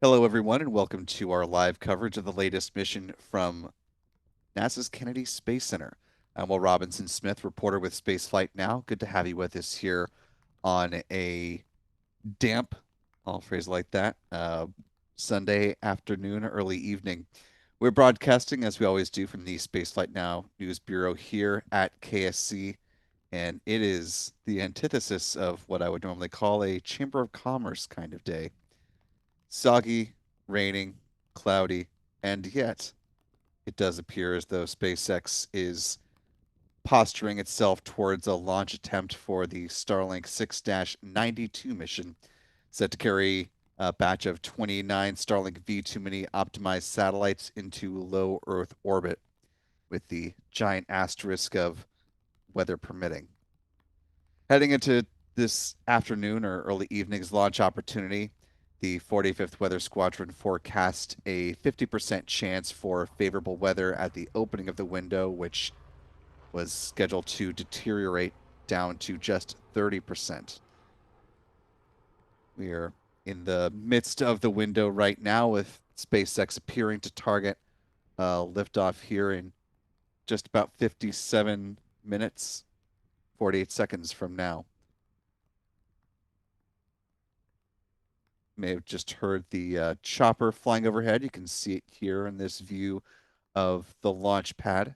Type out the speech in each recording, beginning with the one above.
Hello, everyone, and welcome to our live coverage of the latest mission from NASA's Kennedy Space Center. I'm Will Robinson Smith, reporter with Spaceflight Now. Good to have you with us here on a damp, I'll phrase it like that, Sunday afternoon, early evening. We're broadcasting, as we always do, from the Spaceflight Now News Bureau here at KSC, and it is the antithesis of what I would normally call a Chamber of Commerce kind of day. Soggy, raining, cloudy, and yet it does appear as though SpaceX is posturing itself towards a launch attempt for the Starlink 6-92 mission, set to carry a batch of 29 Starlink V2 mini optimized satellites into low Earth orbit, with the giant asterisk of weather permitting. Heading into this afternoon or early evening's launch opportunity, the 45th Weather Squadron forecast a 50% chance for favorable weather at the opening of the window, which was scheduled to deteriorate down to just 30%. We are in the midst of the window right now, with SpaceX appearing to target liftoff here in just about 57 minutes, 48 seconds from now. May have just heard the chopper flying overhead. You can see it here in this view of the launch pad.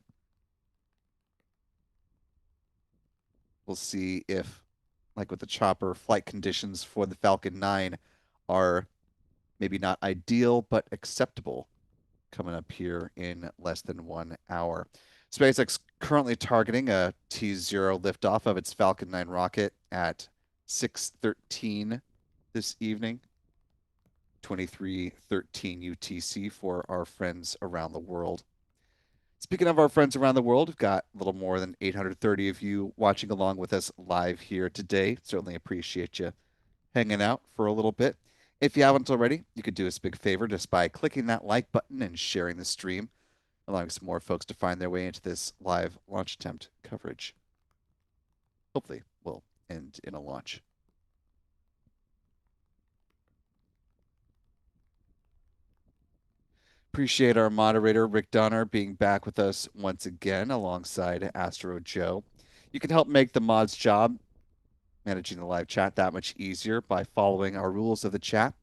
We'll see if, like with the chopper, flight conditions for the Falcon 9 are maybe not ideal, but acceptable coming up here in less than 1 hour. SpaceX currently targeting a T0 liftoff of its Falcon 9 rocket at 6:13 this evening. 2313 UTC for our friends around the world. Speaking of our friends around the world, we've got a little more than 830 of you watching along with us live here today. Certainly appreciate you hanging out for a little bit. If you haven't already, you could do us a big favor just by clicking that like button and sharing the stream, allowing some more folks to find their way into this live launch attempt coverage. Hopefully, we'll end in a launch. Appreciate our moderator, Rick Donner, being back with us once again alongside Astro Joe. You can help make the mod's job managing the live chat that much easier by following our rules of the chat.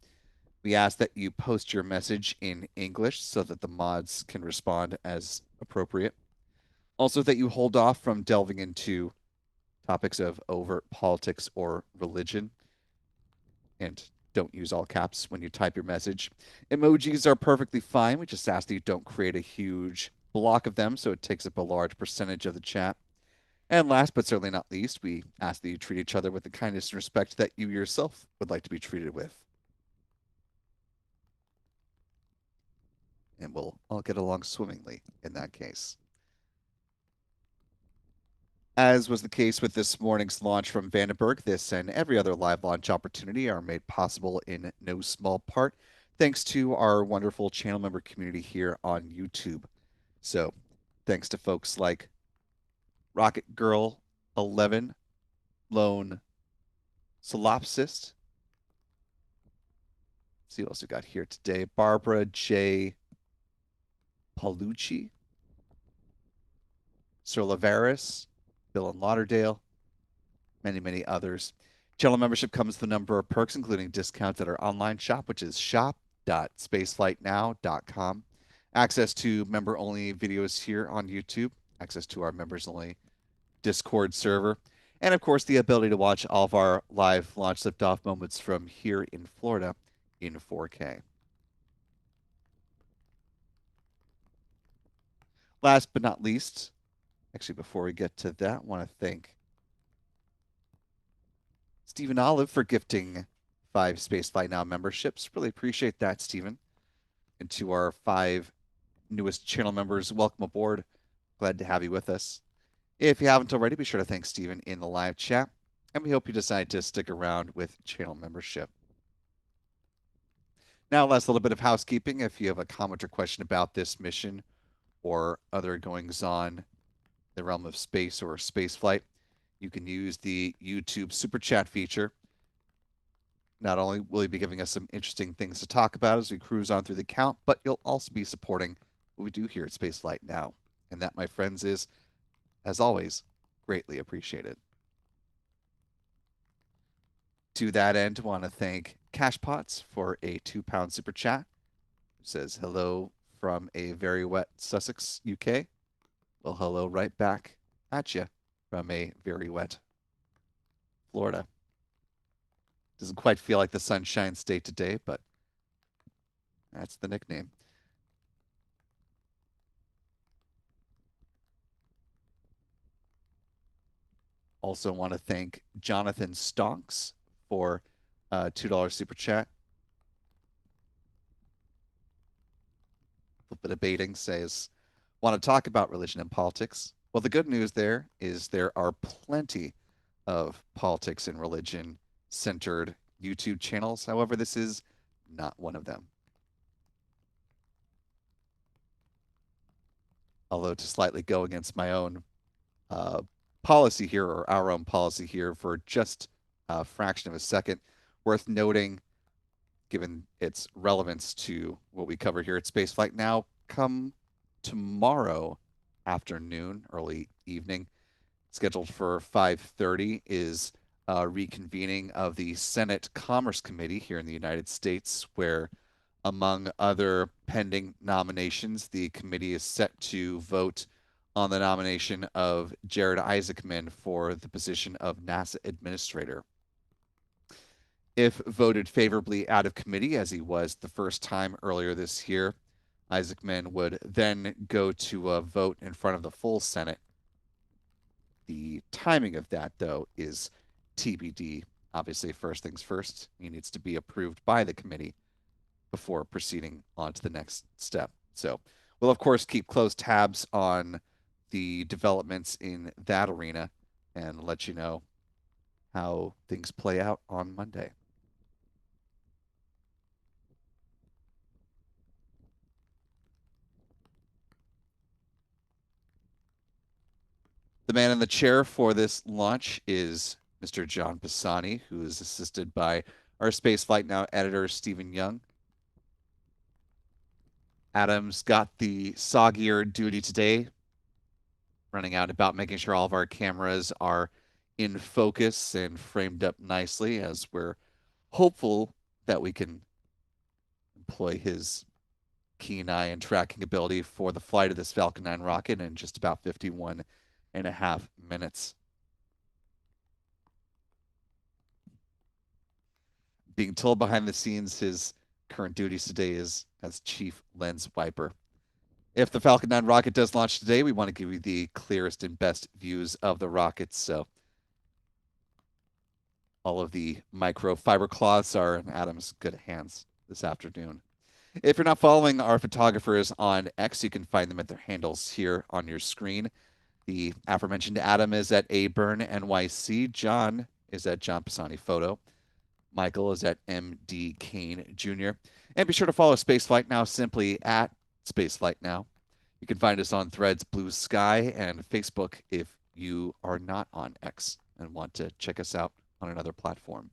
We ask that you post your message in English so that the mods can respond as appropriate. Also, that you hold off from delving into topics of overt politics or religion, and don't use all caps when you type your message. Emojis are perfectly fine. We just ask that you don't create a huge block of them so it takes up a large percentage of the chat. And last but certainly not least, we ask that you treat each other with the kindness and respect that you yourself would like to be treated with. And we'll all get along swimmingly in that case. As was the case with this morning's launch from Vandenberg, this and every other live launch opportunity are made possible in no small part thanks to our wonderful channel member community here on YouTube. So, thanks to folks like Rocket Girl 11, Lone Solopsist. See what else we got here today. Barbara J. Paulucci, Sir Lavaris, Bill and Lauderdale, many others. Channel membership comes with a number of perks, including discounts at our online shop, which is shop.spaceflightnow.com. Access to member-only videos here on YouTube, access to our members-only Discord server, and of course, the ability to watch all of our live launch liftoff moments from here in Florida in 4K. Last but not least, actually, before we get to that, I want to thank Stephen Olive for gifting 5 Spaceflight Now memberships. Really appreciate that, Stephen. And to our 5 newest channel members, welcome aboard. Glad to have you with us. If you haven't already, be sure to thank Stephen in the live chat. And we hope you decide to stick around with channel membership. Now, last little bit of housekeeping. If you have a comment or question about this mission or other goings on in the realm of space or space flight, you can use the YouTube super chat feature. Not only will you be giving us some interesting things to talk about as we cruise on through the count, but you'll also be supporting what we do here at Spaceflight Now. And that, my friends, is, as always, greatly appreciated. To that end, I want to thank Cashpots for a £2 super chat. It says hello from a very wet Sussex, UK. Well, hello right back at you from a very wet Florida. Doesn't quite feel like the Sunshine State today, but that's the nickname. Also want to thank Jonathan Stonks for $2 super chat. A little bit of baiting says, want to talk about religion and politics? Well, the good news there is there are plenty of politics and religion centered YouTube channels. However, this is not one of them. Although to slightly go against my own uh, policy here, or our own policy here, for just a fraction of a second, worth noting, given its relevance to what we cover here at Spaceflight Now, come tomorrow afternoon, early evening, scheduled for 5:30, is a reconvening of the Senate Commerce Committee here in the United States, where, among other pending nominations, the committee is set to vote on the nomination of Jared Isaacman for the position of NASA Administrator. If voted favorably out of committee, as he was the first time earlier this year, Isaacman would then go to a vote in front of the full Senate. The timing of that, though, is TBD. Obviously, first things first, he needs to be approved by the committee before proceeding on to the next step. So we'll, of course, keep close tabs on the developments in that arena and let you know how things play out on Monday. The man in the chair for this launch is Mr. John Pisani, who is assisted by our Spaceflight Now editor, Stephen Young. Adam's got the soggier duty today, running out about making sure all of our cameras are in focus and framed up nicely, as we're hopeful that we can employ his keen eye and tracking ability for the flight of this Falcon 9 rocket in just about 51 and a half minutes. Being told behind the scenes his current duties today is as chief lens wiper. If the Falcon 9 rocket does launch today, we want to give you the clearest and best views of the rocket. So all of the microfiber cloths are in Adam's good hands this afternoon. If you're not following our photographers on X, you can find them at their handles here on your screen. The aforementioned Adam is at Aburn NYC. John is at John Pisani Photo. Michael is at MD Kane Jr. And be sure to follow Spaceflight Now simply at Spaceflight Now. You can find us on Threads, Blue Sky, and Facebook if you are not on X and want to check us out on another platform.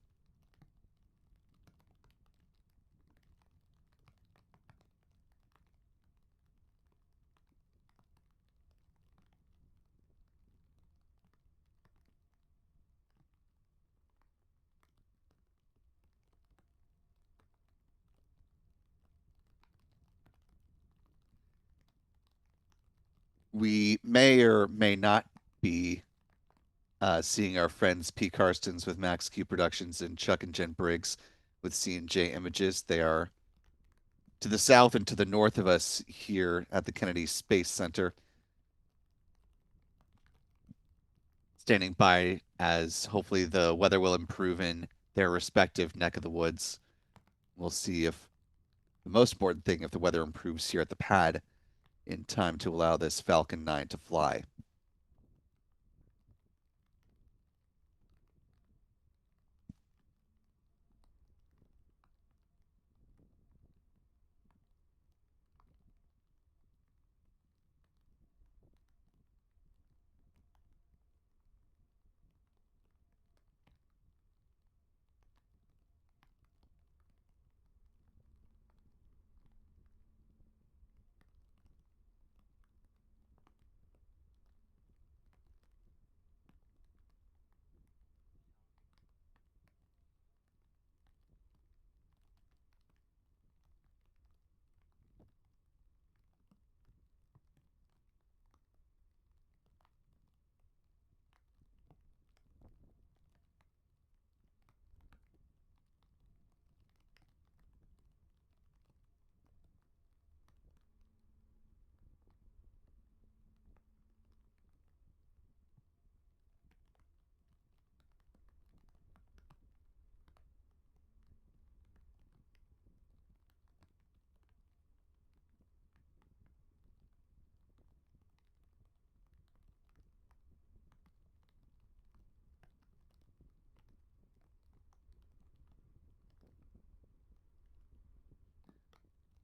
We may or may not be seeing our friends P. Karstens with Max Q Productions and Chuck and Jen Briggs with C&J Images. They are to the south and to the north of us here at the Kennedy Space Center, standing by as hopefully the weather will improve in their respective neck of the woods. We'll see if the most important thing, if the weather improves here at the pad in time to allow this Falcon 9 to fly.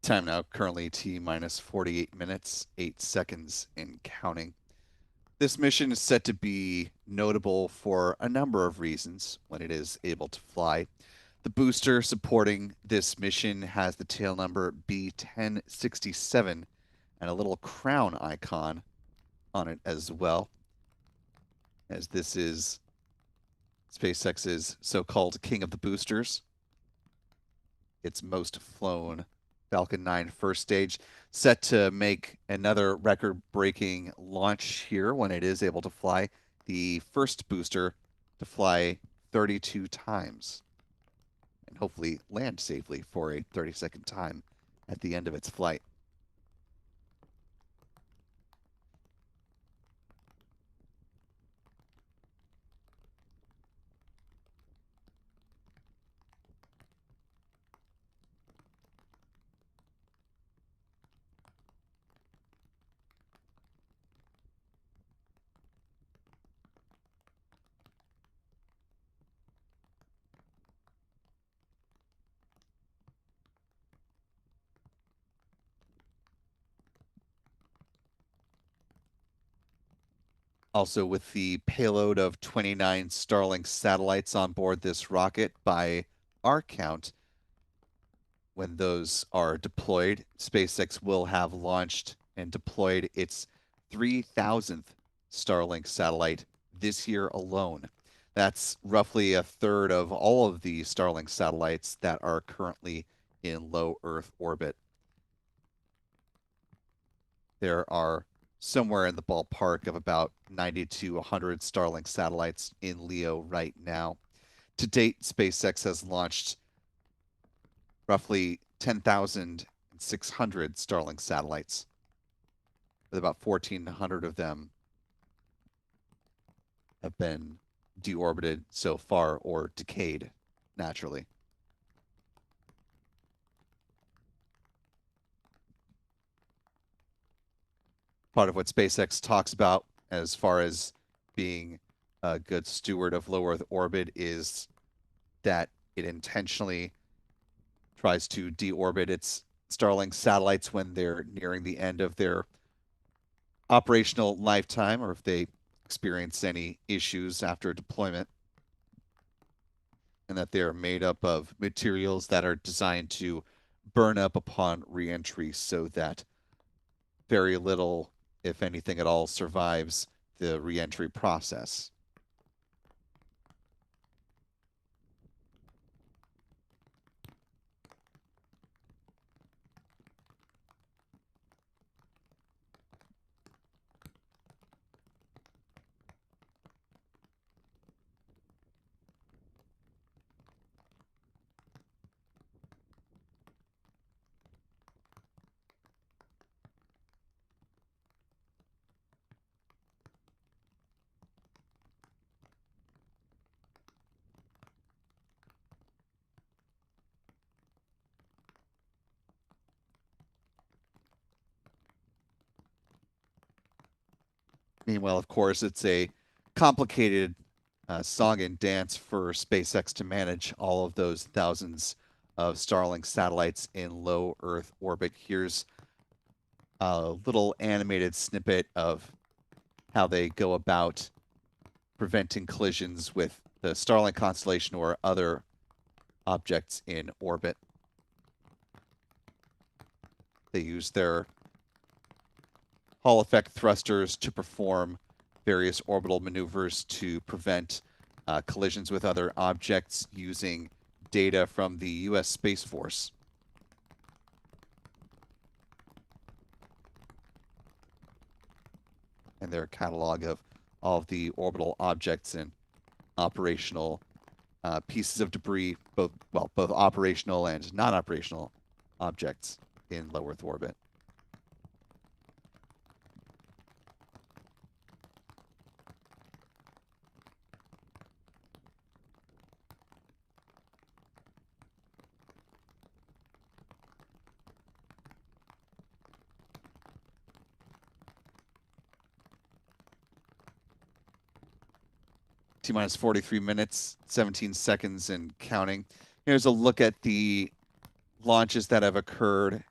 Time now currently T minus 48 minutes, 8 seconds and counting. This mission is set to be notable for a number of reasons when it is able to fly. The booster supporting this mission has the tail number B1067 and a little crown icon on it as well, as this is SpaceX's so-called king of the boosters. Its most flown Falcon 9 first stage, set to make another record-breaking launch here when it is able to fly. The first booster to fly 32 times and hopefully land safely for a 30-second time at the end of its flight. Also, with the payload of 29 Starlink satellites on board this rocket, by our count, when those are deployed, SpaceX will have launched and deployed its 3,000th Starlink satellite this year alone. That's roughly a third of all of the Starlink satellites that are currently in low Earth orbit. There are somewhere in the ballpark of about 90 to 100 Starlink satellites in LEO right now. To date, SpaceX has launched roughly 10,600 Starlink satellites, with about 1,400 of them have been deorbited so far or decayed naturally. Part of what SpaceX talks about as far as being a good steward of low Earth orbit is that it intentionally tries to deorbit its Starlink satellites when they're nearing the end of their operational lifetime or if they experience any issues after deployment, and that they're made up of materials that are designed to burn up upon reentry so that very little, if anything at all, survives the reentry process. Meanwhile, of course, it's a complicated song and dance for SpaceX to manage all of those thousands of Starlink satellites in low Earth orbit. Here's a little animated snippet of how they go about preventing collisions with the Starlink constellation or other objects in orbit. They use their Hall effect thrusters to perform various orbital maneuvers to prevent collisions with other objects using data from the U.S. Space Force. And their catalog of all of the orbital objects and operational pieces of debris, both operational and non-operational objects in low Earth orbit. T minus 43 minutes, 17 seconds and counting. Here's a look at the launches that have occurred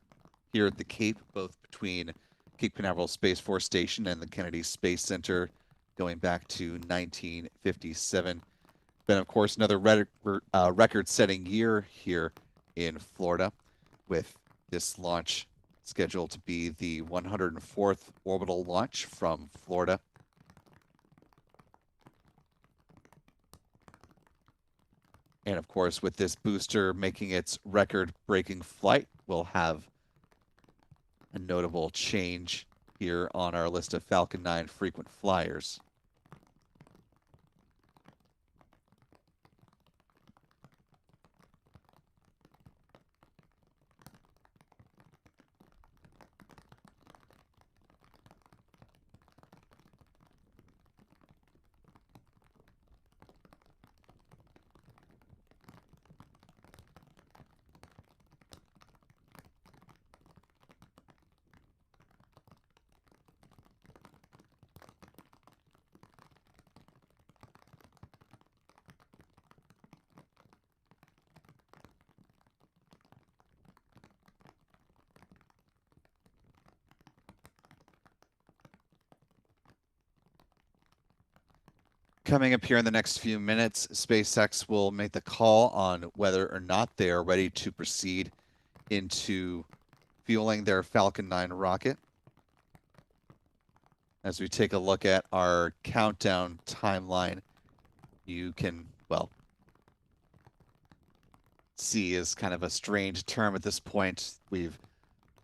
here at the Cape, both between Cape Canaveral Space Force Station and the Kennedy Space Center, going back to 1957. Been, of course, another record-setting year here in Florida, with this launch scheduled to be the 104th orbital launch from Florida. And of course, with this booster making its record-breaking flight, we'll have a notable change here on our list of Falcon 9 frequent flyers. Coming up here in the next few minutes, SpaceX will make the call on whether or not they are ready to proceed into fueling their Falcon 9 rocket. As we take a look at our countdown timeline, you can, well, see is kind of a strange term at this point. We've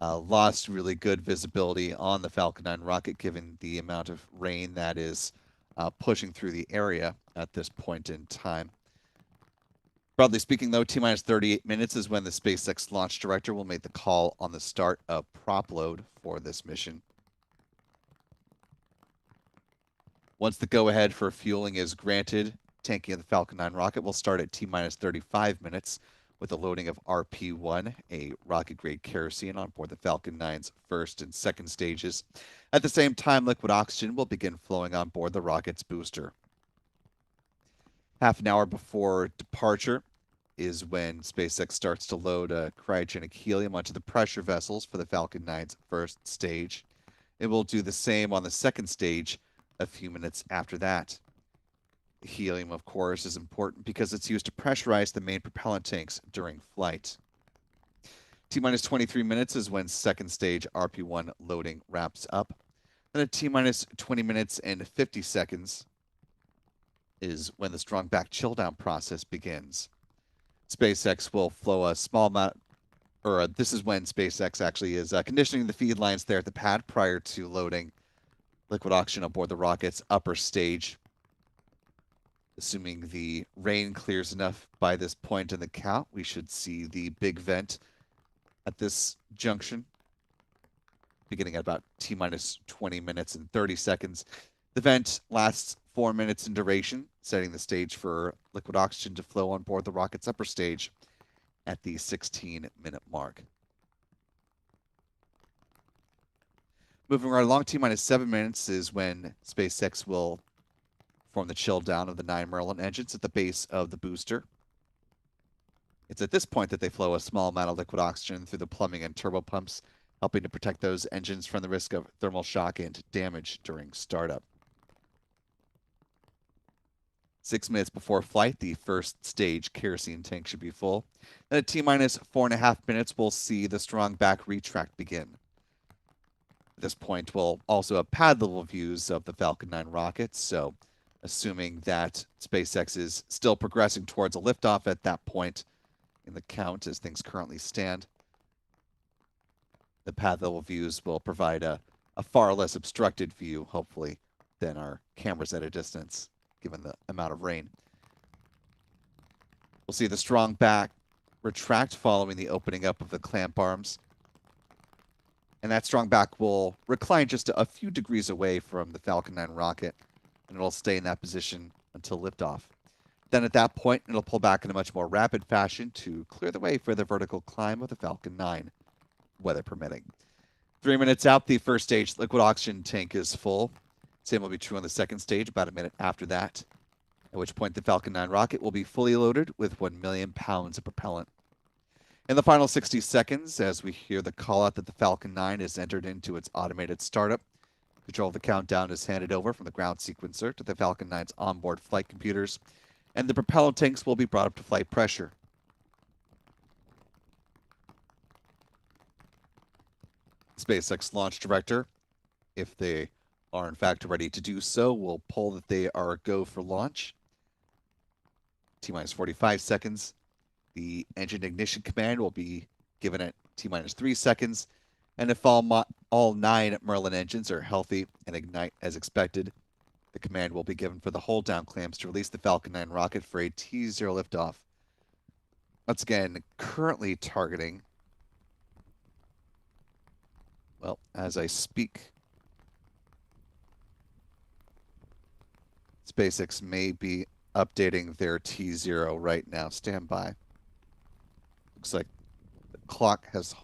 lost really good visibility on the Falcon 9 rocket given the amount of rain that is pushing through the area at this point in time. Broadly speaking, though, T-minus 38 minutes is when the SpaceX launch director will make the call on the start of prop load for this mission. Once the go-ahead for fueling is granted, tanking of the Falcon 9 rocket will start at T-minus 35 minutes with the loading of RP-1, a rocket-grade kerosene, on board the Falcon 9's first and second stages. At the same time, liquid oxygen will begin flowing on board the rocket's booster. Half an hour before departure is when SpaceX starts to load cryogenic helium onto the pressure vessels for the Falcon 9's first stage. It will do the same on the second stage a few minutes after that. Helium, of course, is important because it's used to pressurize the main propellant tanks during flight. T-minus 23 minutes is when second stage RP-1 loading wraps up. And at T-minus 20 minutes and 50 seconds is when the strong back chill down process begins. SpaceX will flow a small amount, or this is when SpaceX actually is conditioning the feed lines there at the pad prior to loading liquid oxygen aboard the rocket's upper stage. Assuming the rain clears enough by this point in the count, we should see the big vent at this junction, beginning at about T-minus 20 minutes and 30 seconds. The vent lasts 4 minutes in duration, setting the stage for liquid oxygen to flow on board the rocket's upper stage at the 16-minute mark. Moving right along, T-minus 7 minutes is when SpaceX will perform the chill down of the 9 Merlin engines at the base of the booster. It's at this point that they flow a small amount of liquid oxygen through the plumbing and turbo pumps, helping to protect those engines from the risk of thermal shock and damage during startup. 6 minutes before flight, the first stage kerosene tank should be full. Then at T-minus 4.5 minutes, we'll see the strong back retract begin. At this point, we'll also have pad-level views of the Falcon 9 rocket, so assuming that SpaceX is still progressing towards a liftoff at that point in the count as things currently stand, the pad-level views will provide a far less obstructed view, hopefully, than our cameras at a distance, given the amount of rain. We'll see the strong back retract following the opening up of the clamp arms. And that strong back will recline just a few degrees away from the Falcon 9 rocket, and it'll stay in that position until liftoff. Then at that point, it'll pull back in a much more rapid fashion to clear the way for the vertical climb of the Falcon 9, weather permitting. 3 minutes out, the first stage liquid oxygen tank is full. Same will be true on the second stage, about a minute after that, at which point the Falcon 9 rocket will be fully loaded with 1 million pounds of propellant. In the final 60 seconds, as we hear the call out that the Falcon 9 has entered into its automated startup, control of the countdown is handed over from the ground sequencer to the Falcon 9's onboard flight computers, and the propellant tanks will be brought up to flight pressure. SpaceX launch director, if they are in fact ready to do so, will pull that they are a go for launch. T-minus 45 seconds. The engine ignition command will be given at T-minus 3 seconds. And if all 9 Merlin engines are healthy and ignite as expected, the command will be given for the hold down clamps to release the Falcon 9 rocket for a T0 liftoff. Once again, currently targeting, well, as I speak, SpaceX may be updating their T0 right now. Stand by. Looks like the clock has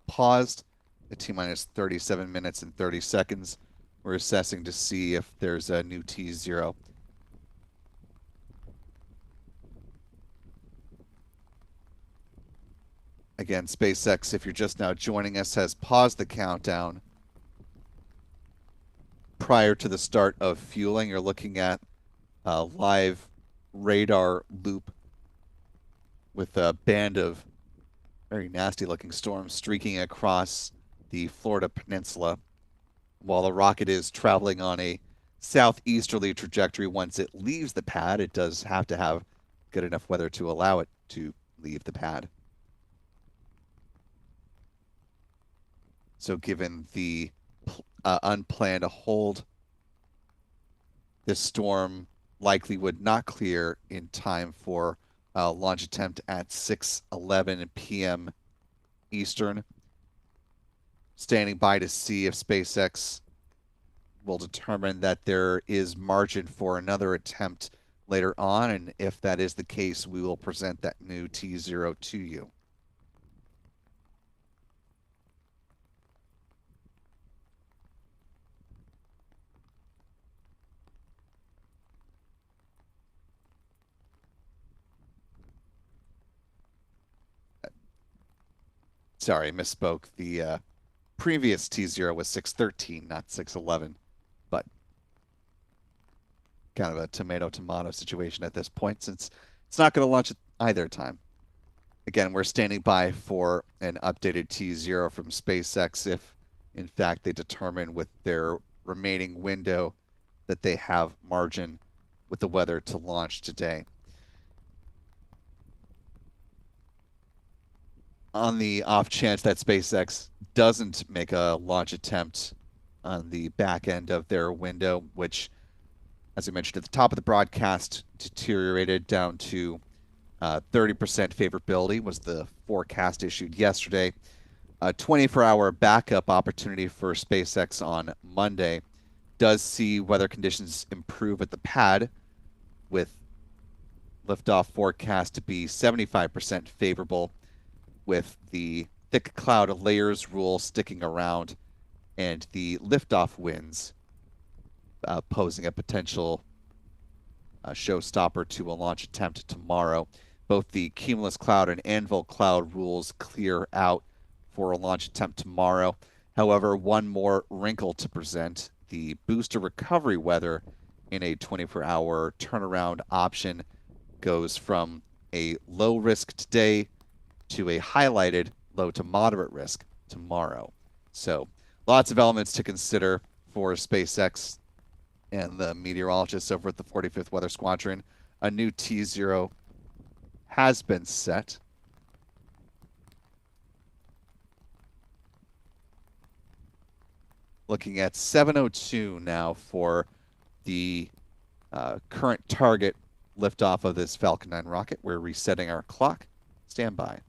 paused at T-minus 37 minutes and 30 seconds. We're assessing to see if there's a new T0. Again, SpaceX, if you're just now joining us, has paused the countdown prior to the start of fueling. You're looking at a live radar loop with a band of very nasty looking storms streaking across the Florida peninsula while the rocket is traveling on a southeasterly trajectory. Once it leaves the pad, it does have to have good enough weather to allow it to leave the pad. So given the unplanned hold, this storm likely would not clear in time for a launch attempt at 6:11 p.m. Eastern. Standing by to see if SpaceX will determine that there is margin for another attempt later on, and if that is the case, we will present that new T0 to you. Sorry, I misspoke. The previous T0 was 6:13, not 6:11, but kind of a tomato-tomato situation at this point since it's not going to launch at either time. Again, we're standing by for an updated T0 from SpaceX if, in fact, they determine with their remaining window that they have margin with the weather to launch today. On the off chance that SpaceX doesn't make a launch attempt on the back end of their window, which, as I mentioned at the top of the broadcast, deteriorated down to 30% favorability was the forecast issued yesterday. A 24-hour backup opportunity for SpaceX on Monday does see weather conditions improve at the pad, with liftoff forecast to be 75% favorable, with the thick cloud layers rule sticking around and the liftoff winds posing a potential showstopper to a launch attempt tomorrow. Both the cumulus cloud and anvil cloud rules clear out for a launch attempt tomorrow. However, one more wrinkle to present: the booster recovery weather in a 24-hour turnaround option goes from a low risk today to a highlighted low to moderate risk tomorrow. So lots of elements to consider for SpaceX and the meteorologists over at the 45th Weather Squadron. A new T0 has been set. Looking at 7:02 now for the current target liftoff of this Falcon 9 rocket. We're resetting our clock. Stand by.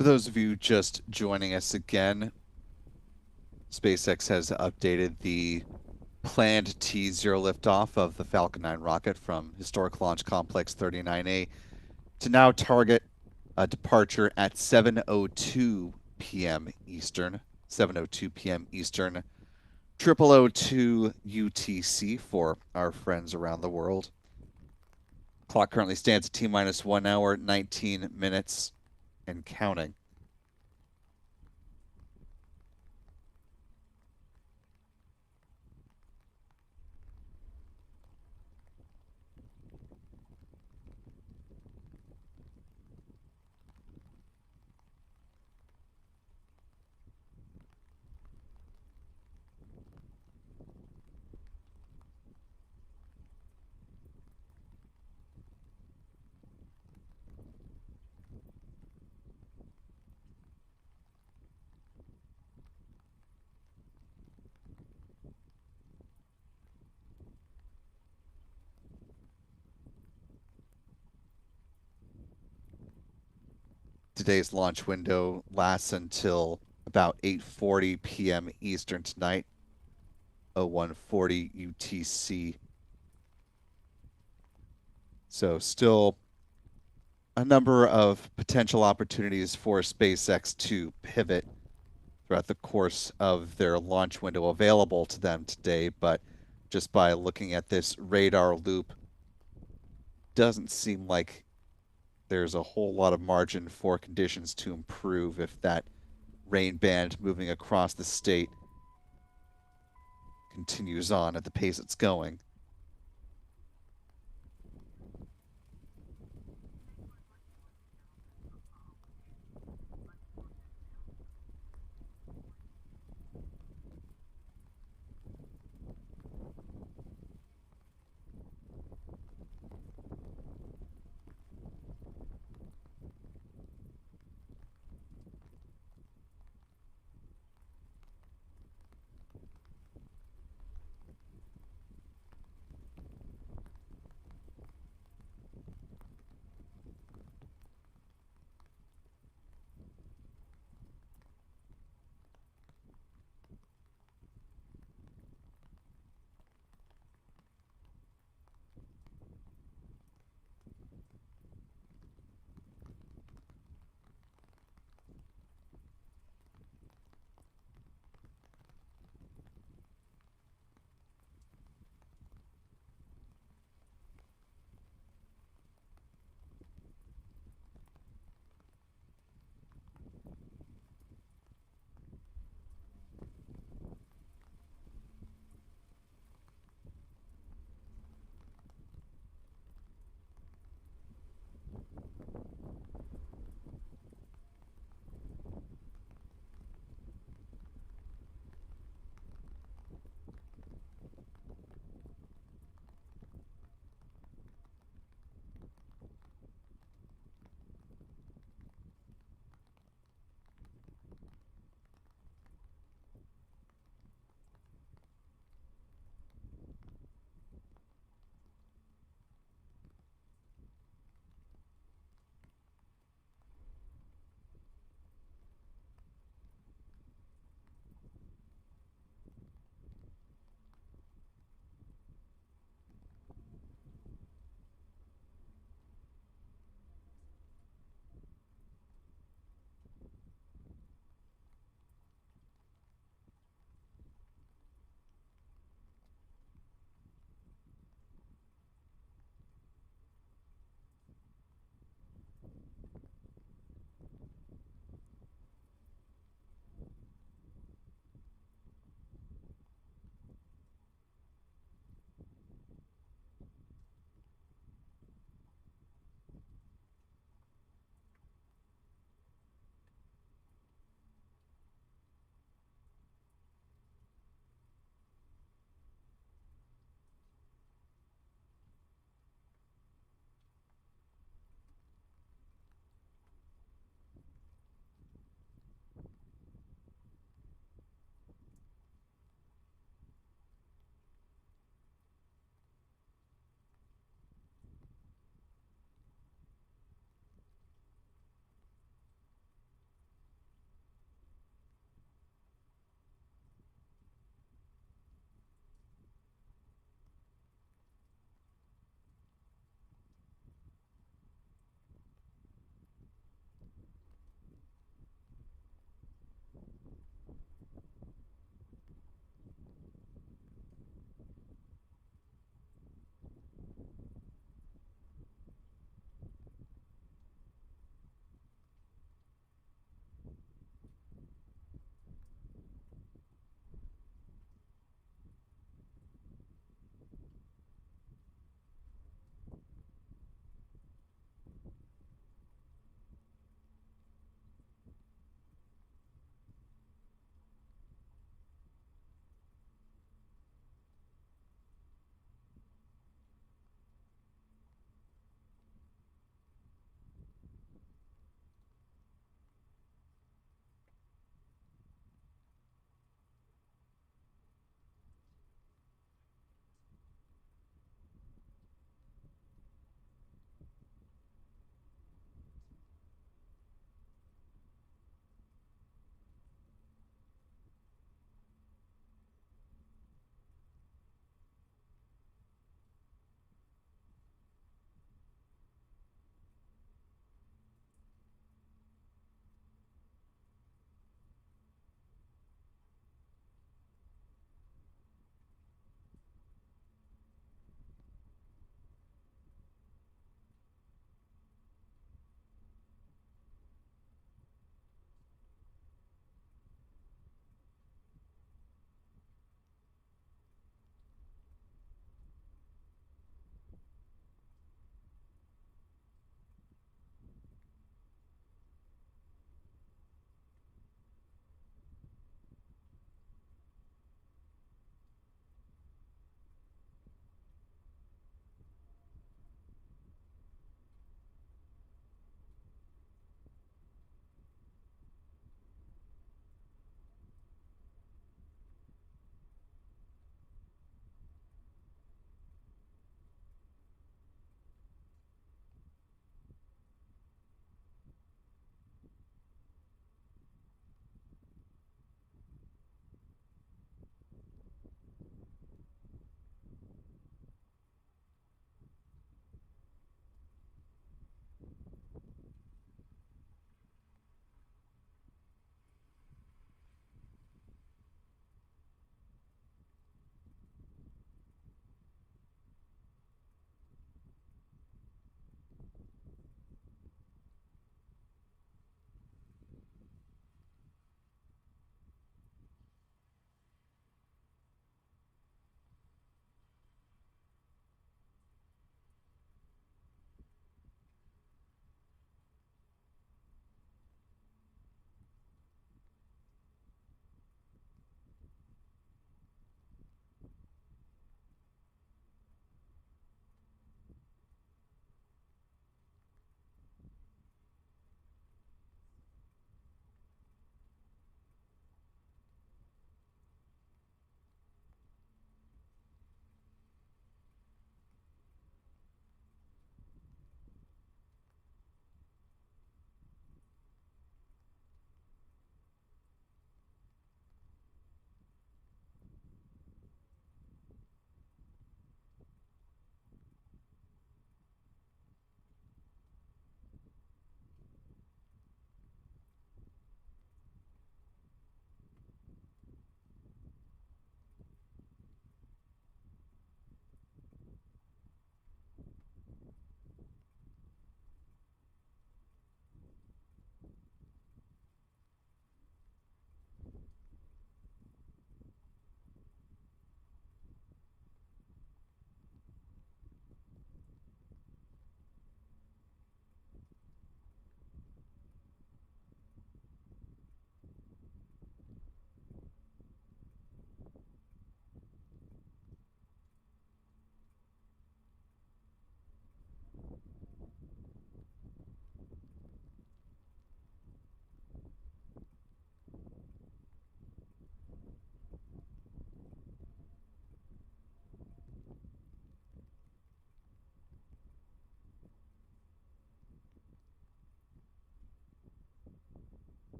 For those of you just joining us again, SpaceX has updated the planned T0 liftoff of the Falcon 9 rocket from historic Launch Complex 39A to now target a departure at 7:02 p.m. Eastern, 7:02 p.m. Eastern, 0002 UTC for our friends around the world. Clock currently stands at T-minus 1 hour, 19 minutes, and counting. Today's launch window lasts until about 8:40 p.m. Eastern tonight, 0140 UTC. So still a number of potential opportunities for SpaceX to pivot throughout the course of their launch window available to them today, but just by looking at this radar loop, doesn't seem like there's a whole lot of margin for conditions to improve if that rain band moving across the state continues on at the pace it's going.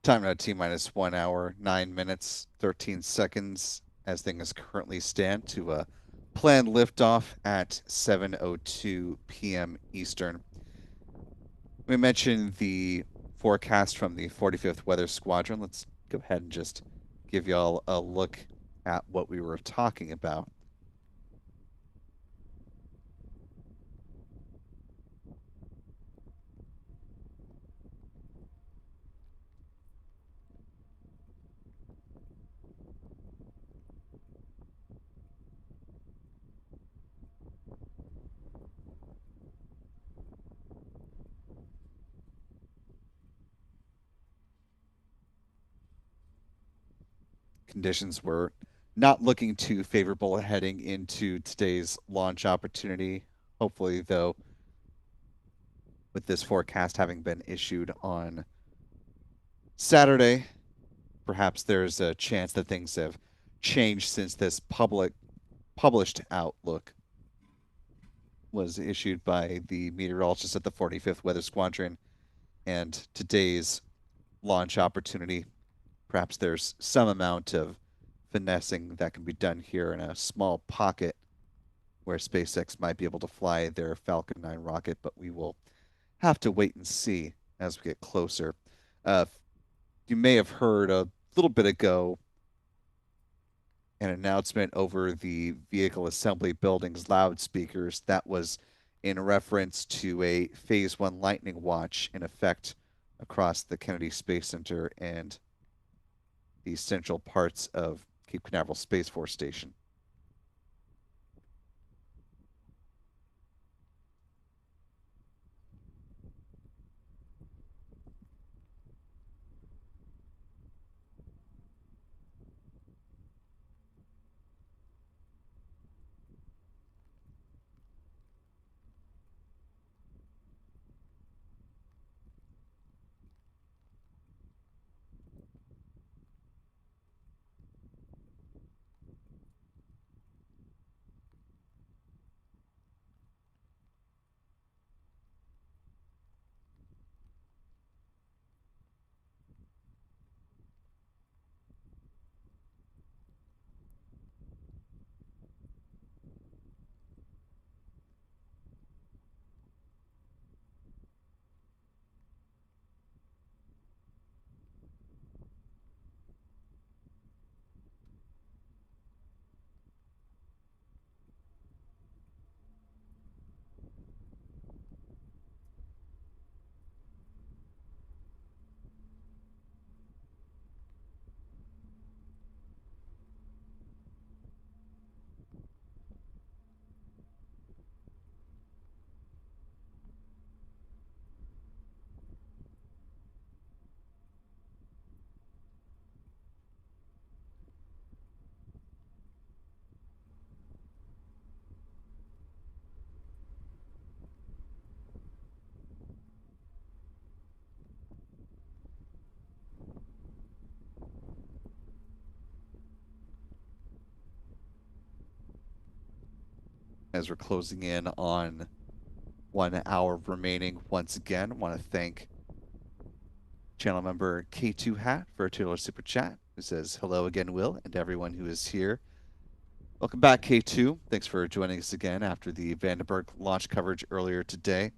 Time now T minus 1 hour, 9 minutes, 13 seconds as things currently stand to a planned liftoff at 7:02 p.m. Eastern. We mentioned the forecast from the 45th Weather Squadron. Let's go ahead and just give y'all a look at what we were talking about. Conditions were not looking too favorable heading into today's launch opportunity. Hopefully, though, with this forecast having been issued on Saturday, perhaps there's a chance that things have changed since this published outlook was issued by the meteorologist at the 45th Weather Squadron and today's launch opportunity. Perhaps there's some amount of finessing that can be done here in a small pocket where SpaceX might be able to fly their Falcon 9 rocket, but we will have to wait and see as we get closer. You may have heard a little bit ago an announcement over the vehicle assembly building's loudspeakers that was in reference to a Phase 1 lightning watch in effect across the Kennedy Space Center and the central parts of Cape Canaveral Space Force Station. As we're closing in on 1 hour remaining, once again, I want to thank channel member K2 Hat for a $2 super chat who says, "Hello again, Will, and everyone who is here." Welcome back, K2. Thanks for joining us again after the Vandenberg launch coverage earlier today.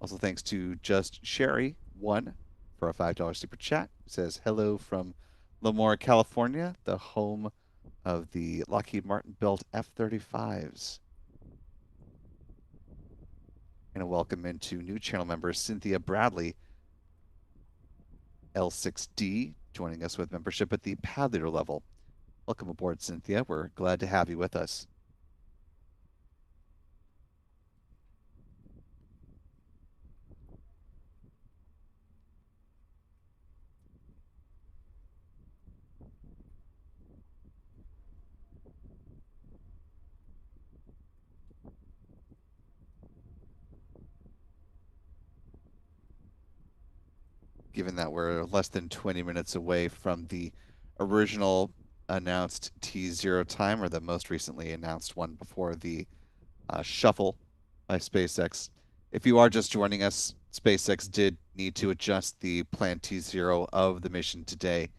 Also, thanks to Just Sherry1 for a $5 super chat. It says, "Hello from Lemoore, California, the home of the Lockheed Martin built F-35s." And a welcome into new channel member Cynthia Bradley, L6D, joining us with membership at the pad leader level. Welcome aboard, Cynthia. We're glad to have you with us. Given that we're less than 20 minutes away from the original announced T0 time, or the most recently announced one before the shuffle by SpaceX. If you are just joining us, SpaceX did need to adjust the Plan T0 of the mission today,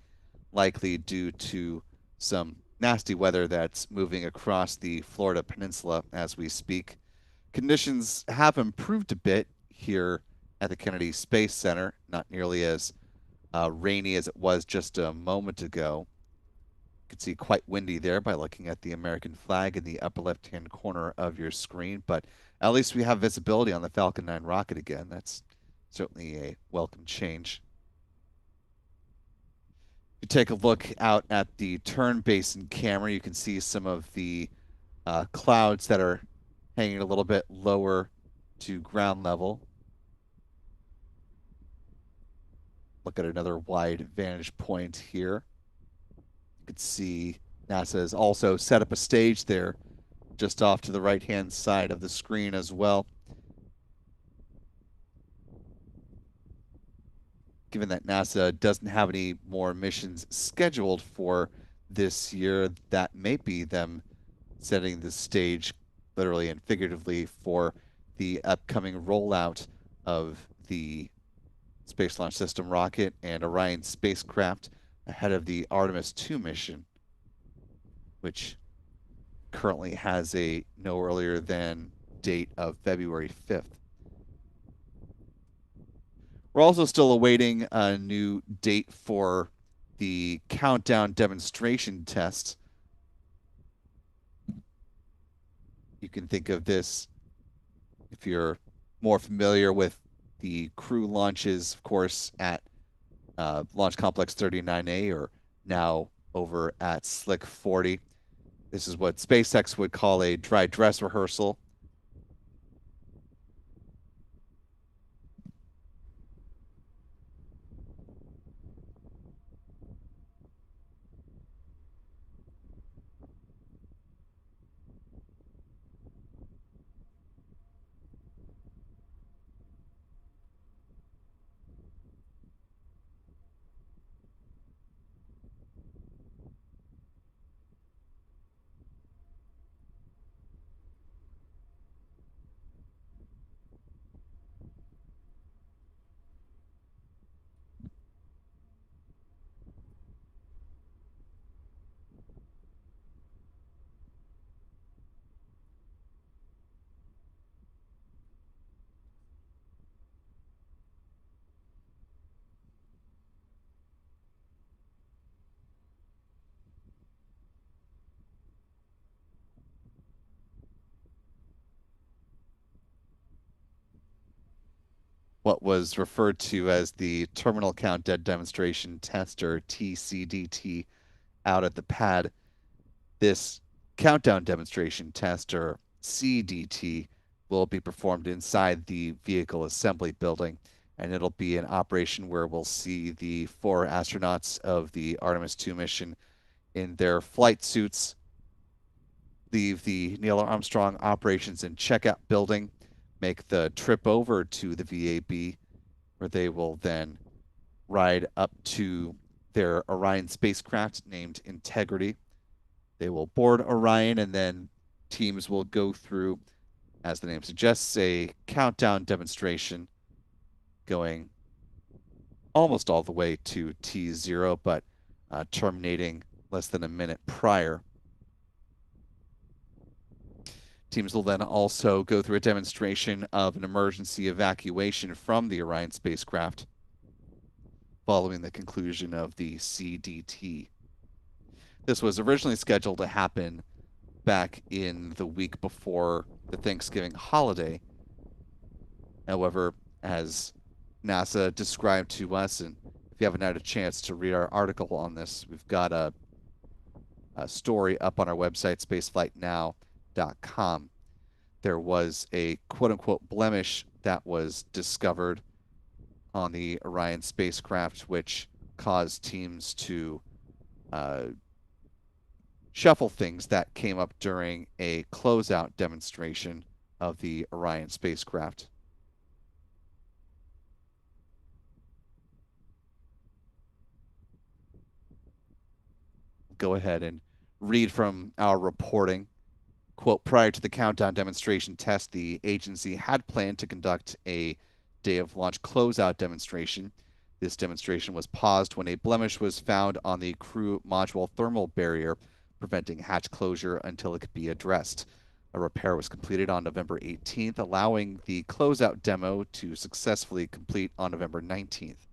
likely due to some nasty weather that's moving across the Florida Peninsula as we speak. Conditions have improved a bit here at the Kennedy Space Center, not nearly as rainy as it was just a moment ago. You can see quite windy there by looking at the American flag in the upper left-hand corner of your screen, but at least we have visibility on the Falcon 9 rocket again. That's certainly a welcome change. If you take a look out at the turn basin camera, you can see some of the clouds that are hanging a little bit lower to ground level. Look at another wide vantage point here. You can see NASA has also set up a stage there just off to the right-hand side of the screen as well. Given that NASA doesn't have any more missions scheduled for this year, that may be them setting the stage, literally and figuratively, for the upcoming rollout of the Space Launch System rocket and Orion spacecraft ahead of the Artemis 2 mission, which currently has a no earlier than date of February 5th. We're also still awaiting a new date for the countdown demonstration test. You can think of this, if you're more familiar with the crew launches, of course, at Launch Complex 39A or now over at Slick 40. This is what SpaceX would call a dry dress rehearsal. What was referred to as the Terminal Count Dead Demonstration Test, or TCDT, out at the pad. This countdown demonstration test, or CDT, will be performed inside the vehicle assembly building, and it'll be an operation where we'll see the 4 astronauts of the Artemis 2 mission in their flight suits leave the Neil Armstrong Operations and Checkout building, make the trip over to the VAB, where they will then ride up to their Orion spacecraft named Integrity. They will board Orion, and then teams will go through, as the name suggests, a countdown demonstration going almost all the way to T0, but terminating less than a minute prior. Teams will then also go through a demonstration of an emergency evacuation from the Orion spacecraft following the conclusion of the CDT. This was originally scheduled to happen back in the week before the Thanksgiving holiday. However, as NASA described to us, and if you haven't had a chance to read our article on this, we've got a story up on our website, spaceflightnow.com. There was a quote-unquote blemish that was discovered on the Orion spacecraft, which caused teams to shuffle things that came up during a closeout demonstration of the Orion spacecraft. Go ahead and read from our reporting. Quote, prior to the countdown demonstration test, the agency had planned to conduct a day of launch closeout demonstration. This demonstration was paused when a blemish was found on the crew module thermal barrier, preventing hatch closure until it could be addressed. A repair was completed on November 18th, allowing the closeout demo to successfully complete on November 19th.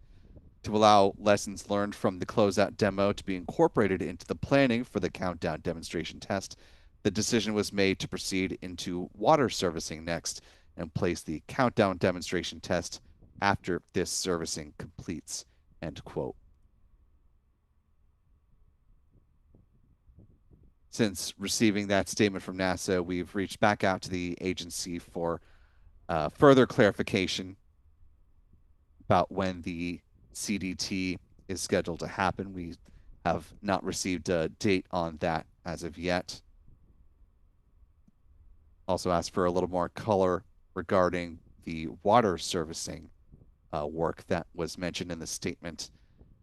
To allow lessons learned from the closeout demo to be incorporated into the planning for the countdown demonstration test, the decision was made to proceed into water servicing next and place the countdown demonstration test after this servicing completes. End quote. Since receiving that statement from NASA, we've reached back out to the agency for further clarification about when the CDT is scheduled to happen. We have not received a date on that as of yet. Also asked for a little more color regarding the water servicing work that was mentioned in the statement.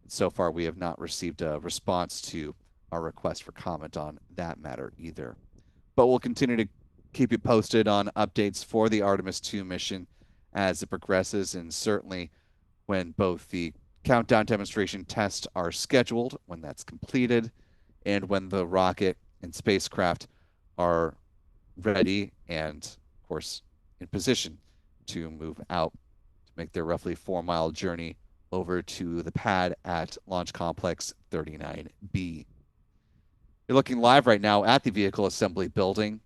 So far, we have not received a response to our request for comment on that matter either. But we'll continue to keep you posted on updates for the Artemis 2 mission as it progresses, and certainly when both the countdown demonstration tests are scheduled, when that's completed, and when the rocket and spacecraft are ready and, of course, in position to move out to make their roughly 4 mile journey over to the pad at Launch Complex 39B. You're looking live right now at the vehicle assembly building.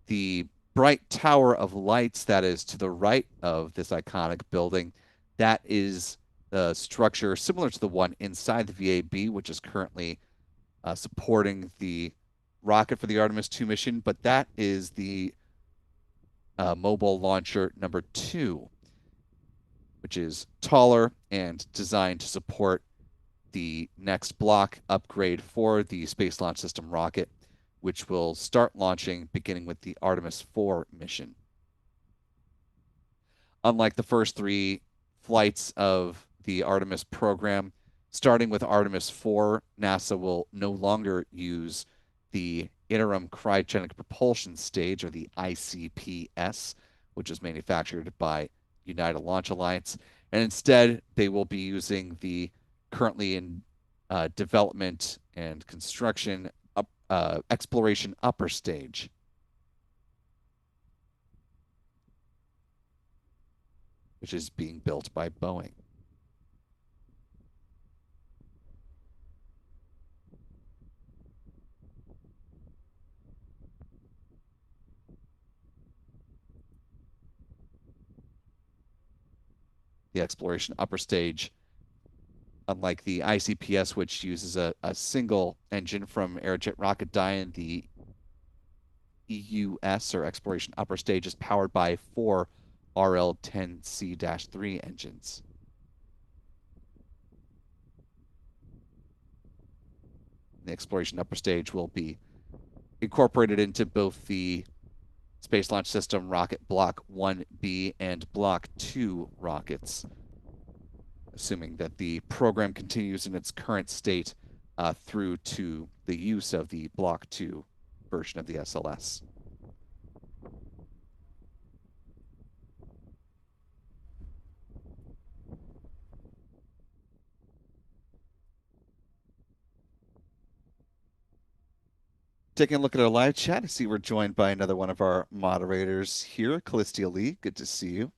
The bright tower of lights that is to the right of this iconic building, that is the structure similar to the one inside the VAB, which is currently supporting the rocket for the Artemis 2 mission, but that is the mobile launcher number 2, which is taller and designed to support the next block upgrade for the Space Launch System rocket, which will start launching beginning with the Artemis 4 mission. Unlike the first 3 flights of the Artemis program, starting with Artemis 4, NASA will no longer use the interim cryogenic propulsion stage, or the ICPS, which is manufactured by United Launch Alliance, and instead they will be using the currently in development and construction exploration upper stage. Which is being built by Boeing. The exploration upper stage, unlike the ICPS, which uses a single engine from Aerojet Rocketdyne, the EUS, or exploration upper stage, is powered by 4 RL-10C-3 engines. The exploration upper stage will be incorporated into both the Space Launch System rocket Block 1B and Block 2 rockets, assuming that the program continues in its current state through to the use of the Block 2 version of the SLS. Taking a look at our live chat, I see we're joined by another one of our moderators here, Callistia Lee. Good to see you.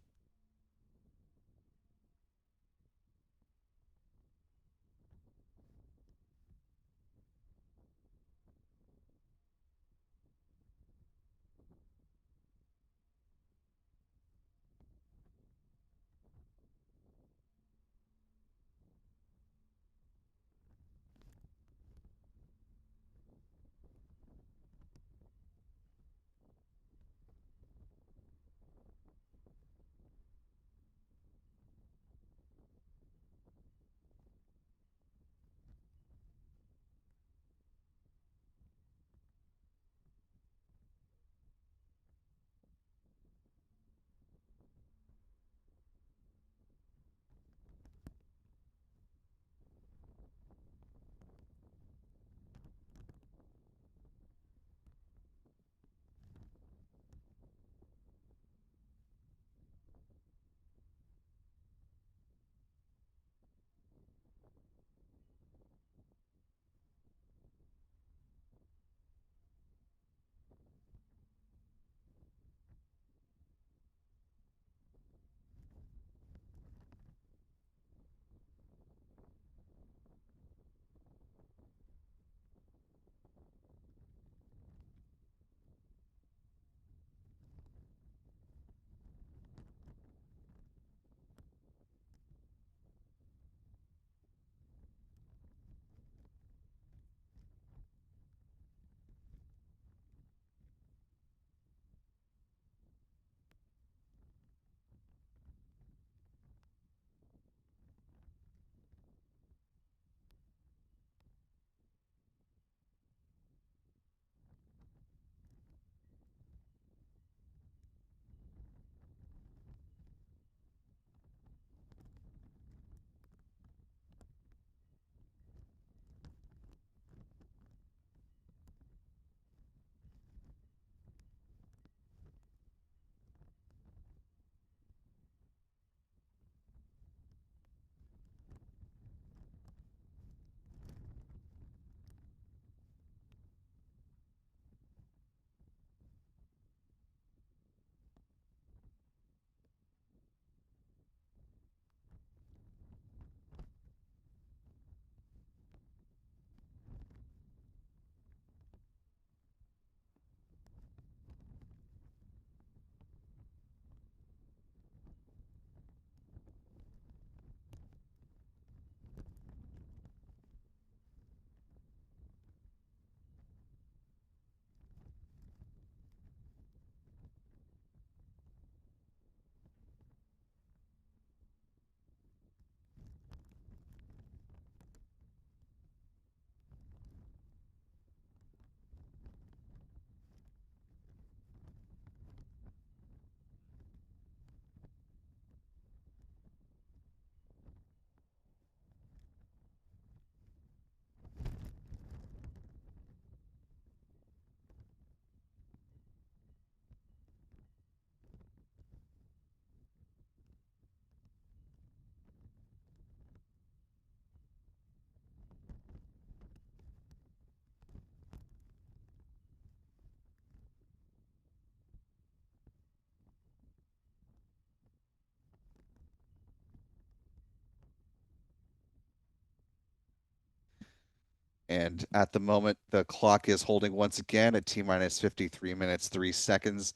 And at the moment, the clock is holding once again at T minus 53 minutes, 3 seconds,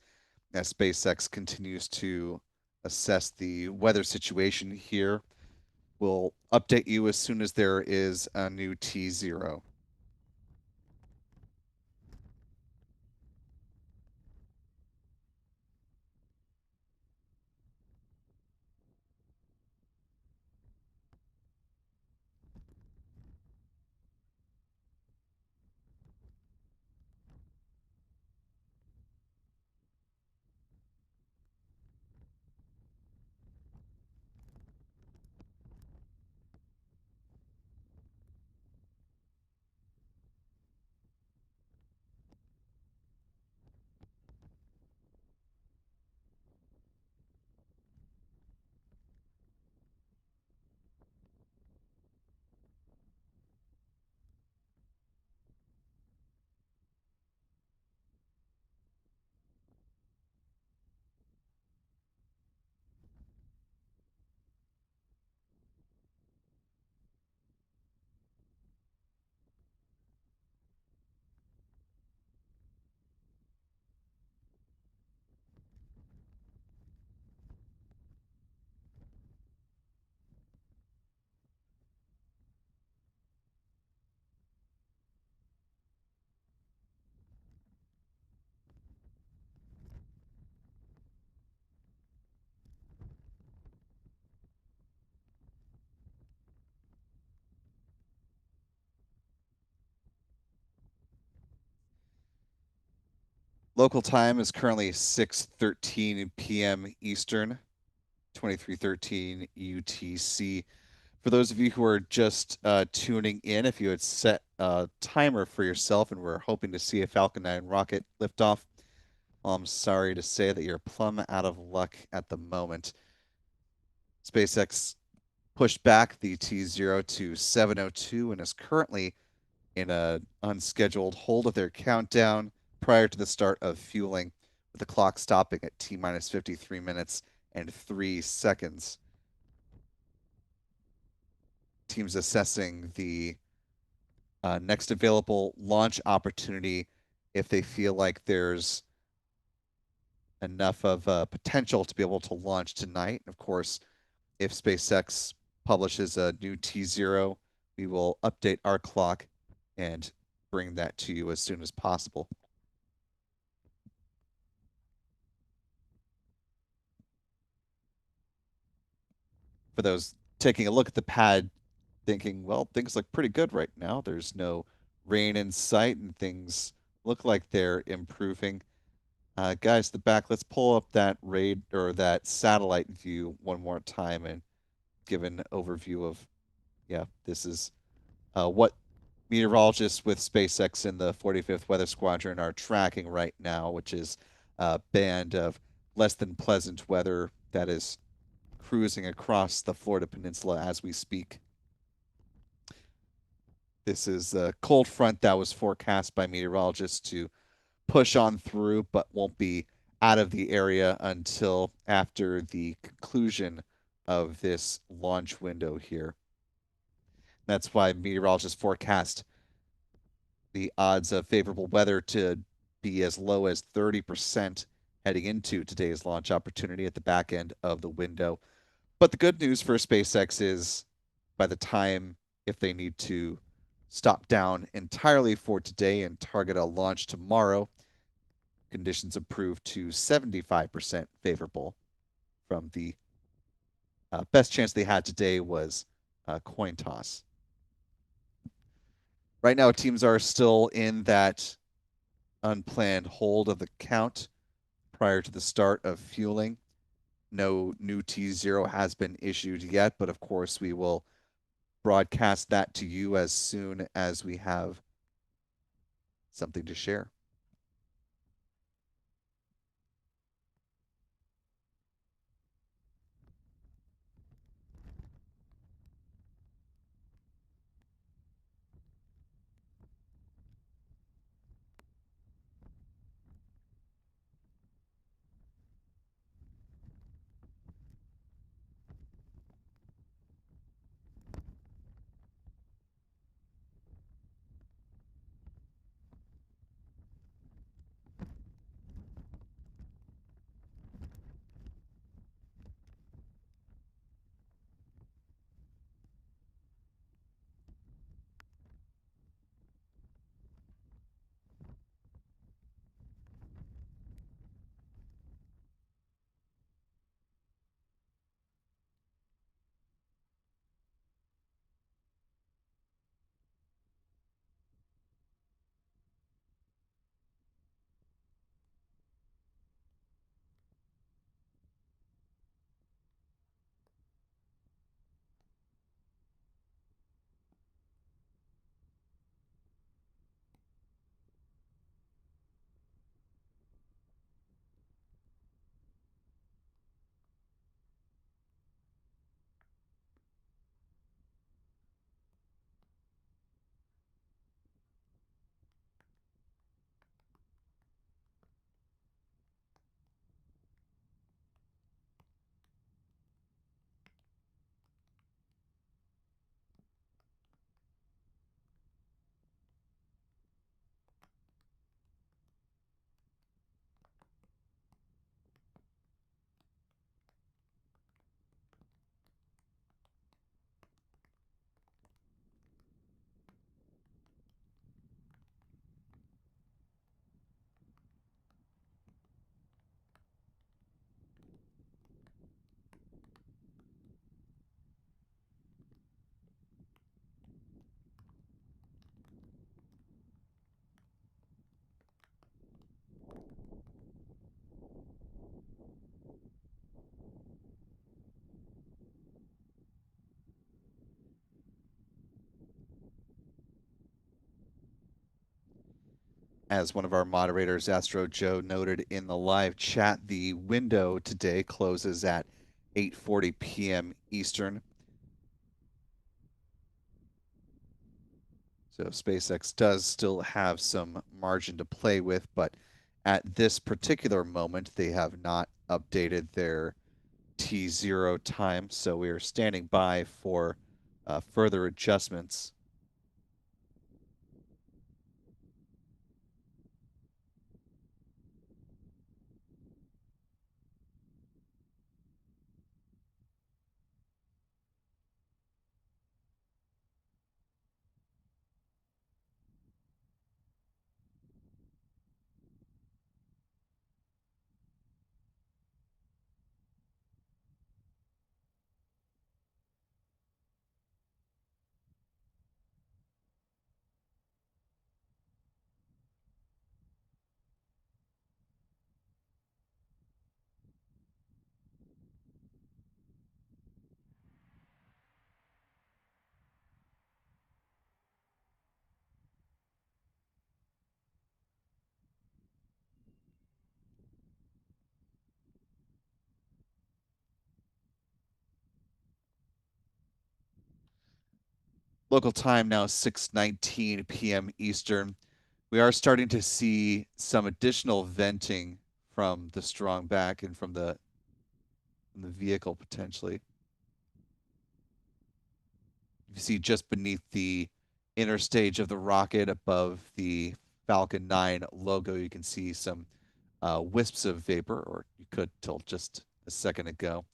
as SpaceX continues to assess the weather situation here. We'll update you as soon as there is a new T0. Local time is currently 6:13 p.m. Eastern, 23:13 UTC. For those of you who are just tuning in, if you had set a timer for yourself and were hoping to see a Falcon 9 rocket liftoff, well, I'm sorry to say that you're plumb out of luck at the moment. SpaceX pushed back the T0 to 7:02 and is currently in a unscheduled hold of their countdown prior to the start of fueling, with the clock stopping at T minus 53 minutes and 3 seconds. Teams assessing the next available launch opportunity if they feel like there's enough of potential to be able to launch tonight. Of course, if SpaceX publishes a new T0, we will update our clock and bring that to you as soon as possible. For those taking a look at the pad, thinking, well, things look pretty good right now. There's no rain in sight and things look like they're improving. Guys, the back, let's pull up that raid or that satellite view one more time and give an overview of, yeah, this is what meteorologists with SpaceX in the 45th Weather Squadron are tracking right now, which is a band of less than pleasant weather that is cruising across the Florida Peninsula as we speak. This is a cold front that was forecast by meteorologists to push on through, but won't be out of the area until after the conclusion of this launch window here. That's why meteorologists forecast the odds of favorable weather to be as low as 30% heading into today's launch opportunity at the back end of the window. But the good news for SpaceX is by the time, if they need to stop down entirely for today and target a launch tomorrow, conditions improve to 75% favorable from the best chance they had today was a coin toss. Right now, teams are still in that unplanned hold of the count prior to the start of fueling. No new T0 has been issued yet, but of course, we will broadcast that to you as soon as we have something to share. As one of our moderators, Astro Joe, noted in the live chat, the window today closes at 8:40 p.m. Eastern. So SpaceX does still have some margin to play with, but at this particular moment, they have not updated their T0 time. So we are standing by for further adjustments. Local time now 6:19 p.m. Eastern. We are starting to see some additional venting from the strong back and from the vehicle potentially. You see just beneath the inner stage of the rocket above the Falcon 9 logo, you can see some wisps of vapor, or you could till just a second ago.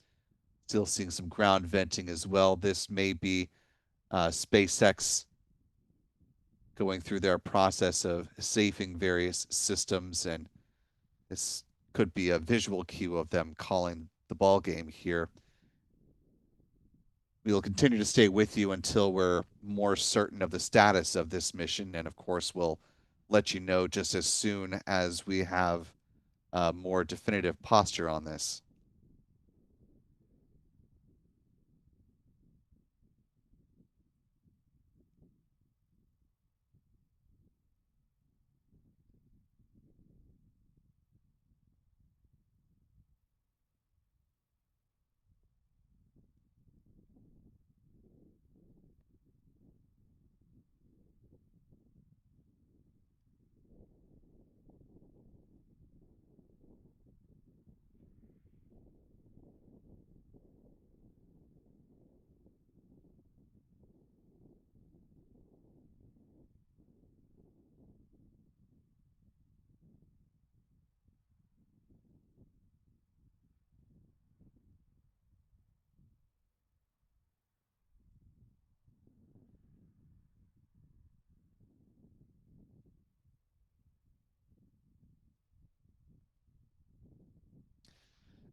Still seeing some ground venting as well. This may be SpaceX going through their process of safing various systems, and this could be a visual cue of them calling the ball game here. We will continue to stay with you until we're more certain of the status of this mission, and of course, we'll let you know just as soon as we have a more definitive posture on this.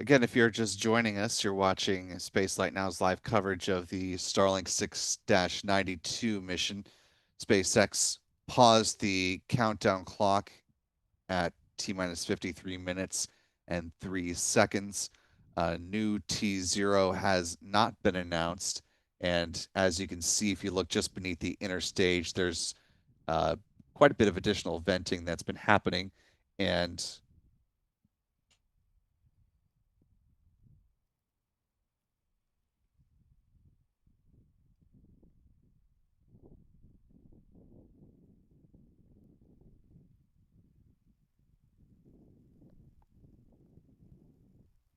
Again, if you're just joining us, you're watching Spaceflight Now's live coverage of the Starlink 6-92 mission. SpaceX paused the countdown clock at T minus 53 minutes and 3 seconds. New T0 has not been announced. And as you can see, if you look just beneath the inner stage, there's uh, quite a bit of additional venting that's been happening. And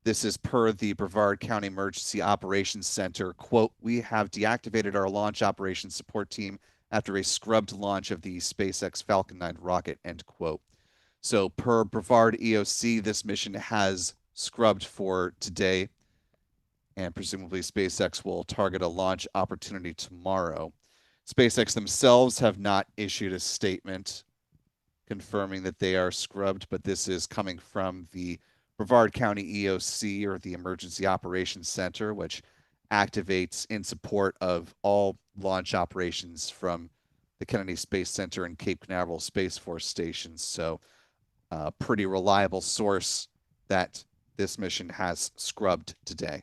this is per the Brevard County Emergency Operations Center. Quote, we have deactivated our launch operations support team after a scrubbed launch of the SpaceX Falcon 9 rocket, end quote. So per Brevard EOC, this mission has scrubbed for today, and presumably SpaceX will target a launch opportunity tomorrow. SpaceX themselves have not issued a statement confirming that they are scrubbed, but this is coming from the Brevard County EOC, or the Emergency Operations Center, which activates in support of all launch operations from the Kennedy Space Center and Cape Canaveral Space Force stations. So, pretty reliable source that this mission has scrubbed today.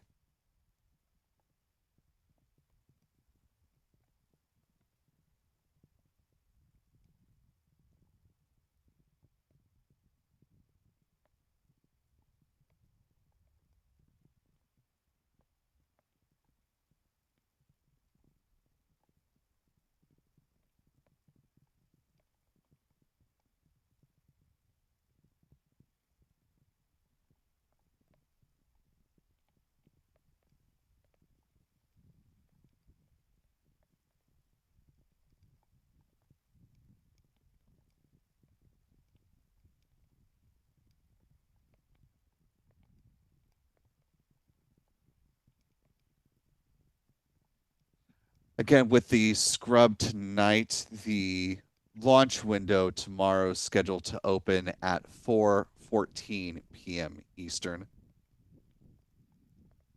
Again, with the scrub tonight, the launch window tomorrow is scheduled to open at 4:14 p.m. Eastern.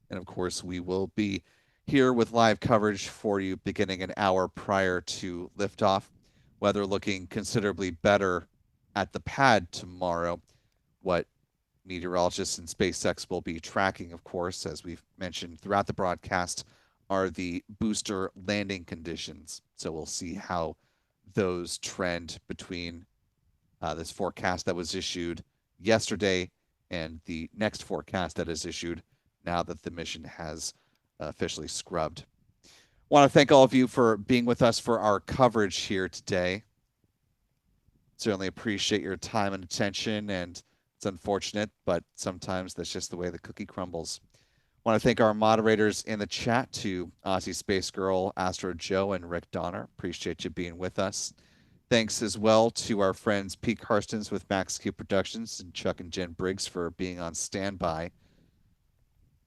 And of course, we will be here with live coverage for you beginning an hour prior to liftoff. Weather looking considerably better at the pad tomorrow. What meteorologists and SpaceX will be tracking, of course, as we've mentioned throughout the broadcast, are the booster landing conditions. So we'll see how those trend between this forecast that was issued yesterday and the next forecast that is issued now that the mission has officially scrubbed. Want to thank all of you for being with us for our coverage here today. Certainly appreciate your time and attention, and it's unfortunate, but sometimes that's just the way the cookie crumbles. Want to thank our moderators in the chat to Aussie Space Girl, Astro Joe, and Rick Donner. Appreciate you being with us. Thanks as well to our friends Pete Karstens with Max Q Productions and Chuck and Jen Briggs for being on standby.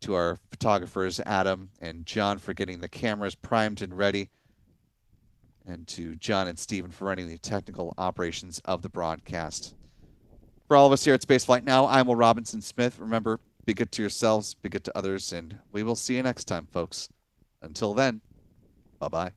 To our photographers Adam and John for getting the cameras primed and ready. And to John and Stephen for running the technical operations of the broadcast. For all of us here at Spaceflight Now, I'm Will Robinson Smith. Remember, be good to yourselves, be good to others, and we will see you next time, folks. Until then, bye bye.